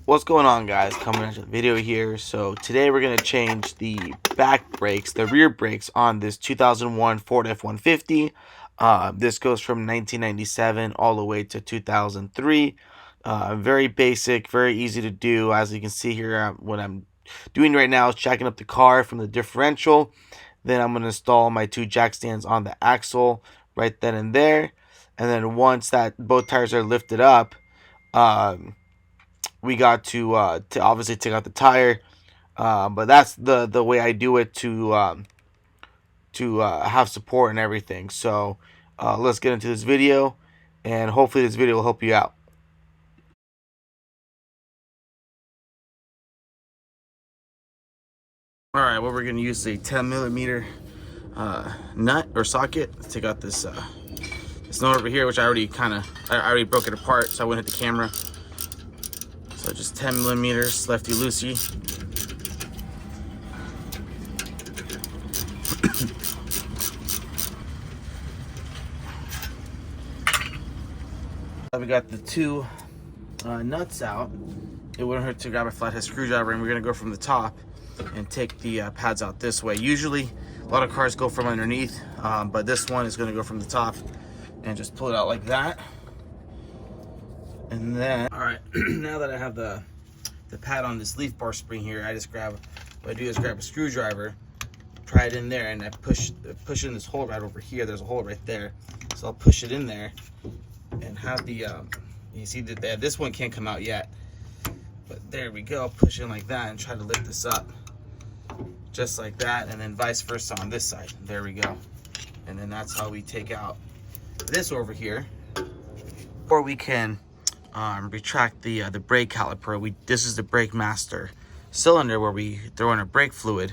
What's going on, guys? Coming into the video here. So today we're going to change the back brakes, the rear brakes on this 2001 Ford F150. This goes from 1997 all the way to 2003. Very basic, very easy to do. As you can see here, what I'm doing right now is jacking up the car from the differential. Then I'm going to install my two jack stands on the axle right then and there. And then once that both tires are lifted up, we got to obviously take out the tire, but that's the way I do it to have support and everything. So let's get into this video, and hopefully this video will help you out. All right, what we're gonna use is a 10mm nut or socket. Let's take out this nut over here, which I already broke it apart, so I wouldn't hit the camera. So just 10mm, lefty loosey. We got the two nuts out. It wouldn't hurt to grab a flathead screwdriver, and we're gonna go from the top and take the pads out this way. Usually a lot of cars go from underneath, but this one is gonna go from the top and just pull it out like that. And then, all right, now that I have the pad on this leaf bar spring here, what I do is grab a screwdriver, pry it in there, and I push it in this hole right over here. There's a hole right there, so I'll push it in there and have the you see that this one can't come out yet, but there we go. Push in like that and try to lift this up just like that, and then vice versa on this side. There we go. And then that's how we take out this over here. Or we can retract the brake caliper. This is the brake master cylinder where we throw in our brake fluid.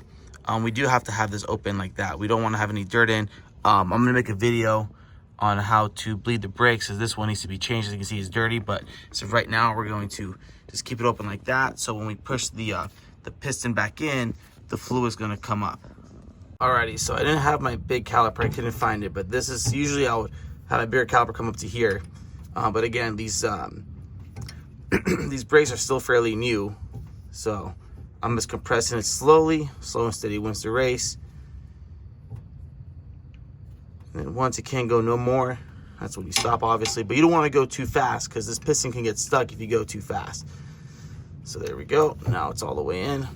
We do have to have this open like that. We don't want to have any dirt in. I'm gonna make a video on how to bleed the brakes, because this one needs to be changed. As you can see, it's dirty, but so right now we're going to just keep it open like that, so when we push the piston back in, the fluid is going to come up. Alrighty, so I didn't have my big caliper, I couldn't find it, but this is usually I would have a bigger caliper come up to here, but again, these these brakes are still fairly new, so I'm just compressing it slowly. Slow and steady wins the race. And once it can't go no more, that's when you stop, obviously. But you don't want to go too fast, because this piston can get stuck if you go too fast. So there we go. Now it's all the way in.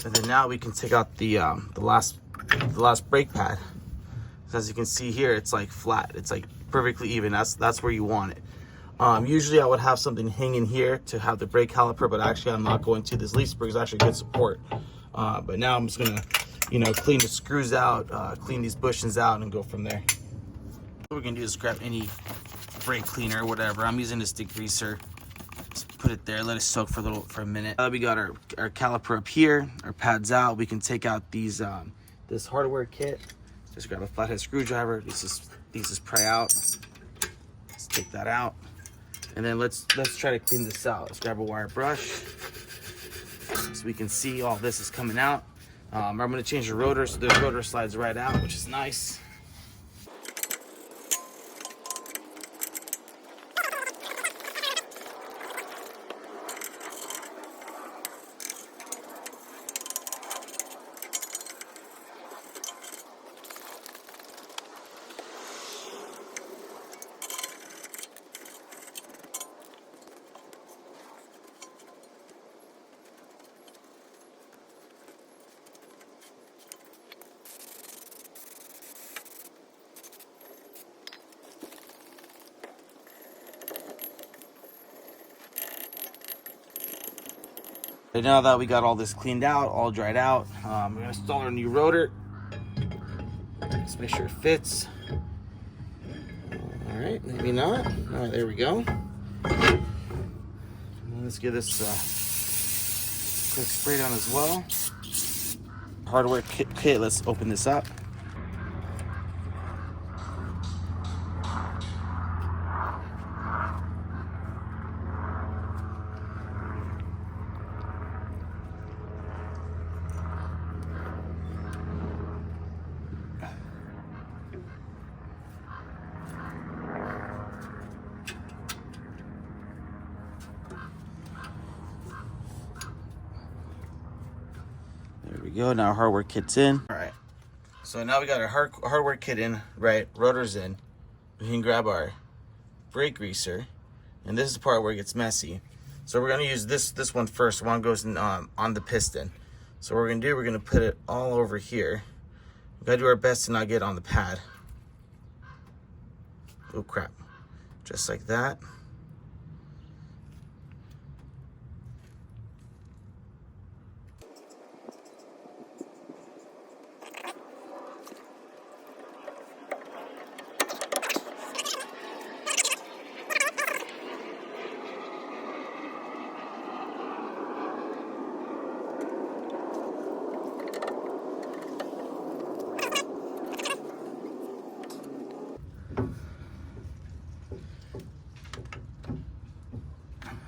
And then now we can take out the last brake pad. So as you can see here, it's like flat. It's like perfectly even. That's where you want it. Usually I would have something hanging here to have the brake caliper, but actually I'm not going to. This leaf spring is actually good support. But now I'm just gonna, clean the screws out, clean these bushings out, and go from there. What we're gonna do is grab any brake cleaner or whatever. I'm using this degreaser. Just put it there, let it soak for a minute. We got our caliper up here, our pads out. We can take out these this hardware kit. Just grab a flathead screwdriver. These just pry out. Let's take that out. And then let's try to clean this out. Let's grab a wire brush so we can see all this is coming out. I'm going to change the rotor, so the rotor slides right out, which is nice. And now that we got all this cleaned out, all dried out, we're gonna install our new rotor. Let's make sure it fits. All right, maybe not. All right, there we go. Let's give this quick spray down as well. Hardware kit, let's open this up. go. Now our hardware kit's in. All right. So now we got our hardware kit in, right? Rotors in. We can grab our brake greaser, and this is the part where it gets messy. So we're gonna use this one first. One goes in, on the piston. So what we're gonna do, we're gonna put it all over here. We gotta do our best to not get on the pad. Oh crap! Just like that.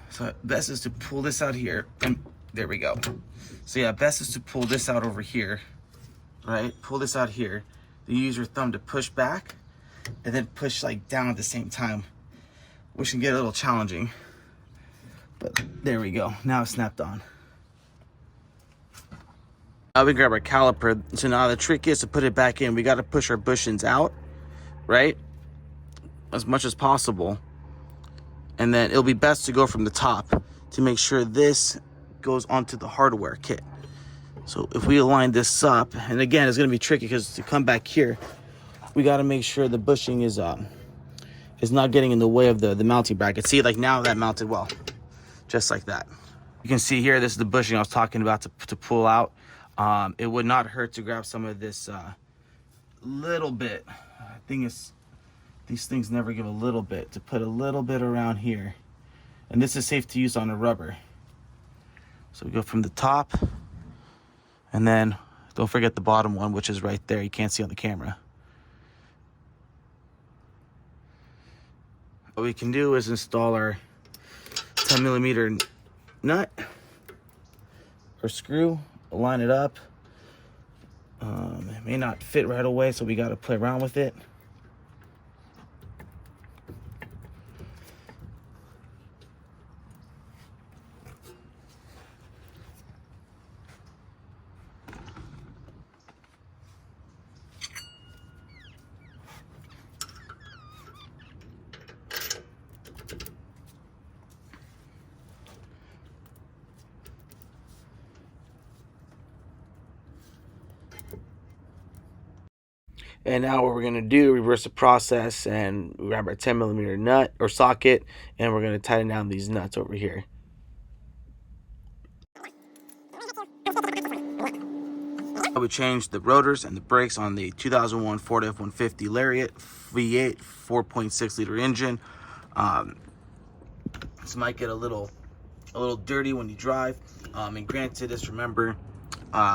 So best is to pull this out here, and there we go. So yeah, best is to pull this out over here, right? Pull this out here. Then you use your thumb to push back, and then push like down at the same time, which can get a little challenging. But there we go. Now it's snapped on. Now we grab our caliper. So now the trick is to put it back in. We got to push our bushings out, right? As much as possible. And then it'll be best to go from the top to make sure this goes onto the hardware kit. So if we align this up, and again, it's gonna be tricky because to come back here, we gotta make sure the bushing is not getting in the way of the mounting bracket. See, like now that mounted well, just like that. You can see here, this is the bushing I was talking about to pull out. It would not hurt to grab some of this little bit. I think these things never give a little bit, to put a little bit around here. And this is safe to use on a rubber. So we go from the top, and then don't forget the bottom one, which is right there. You can't see on the camera. What we can do is install our 10mm nut or screw, line it up. It may not fit right away, so we got to play around with it. And now what we're gonna do, reverse the process and grab our 10mm nut or socket, and we're gonna tighten down these nuts over here. We changed the rotors and the brakes on the 2001 Ford F150 Lariat V8 4.6 liter engine. This might get a little dirty when you drive. And granted, just remember,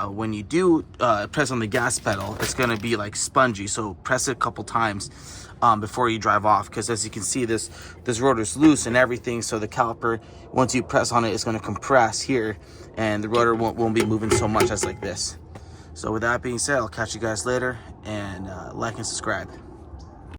when you do press on the gas pedal, it's going to be like spongy, so press it a couple times before you drive off, because as you can see, this rotor's loose and everything, so the caliper, once you press on it, it's going to compress here, and the rotor won't be moving so much as like this. So with that being said, I'll catch you guys later, and like and subscribe.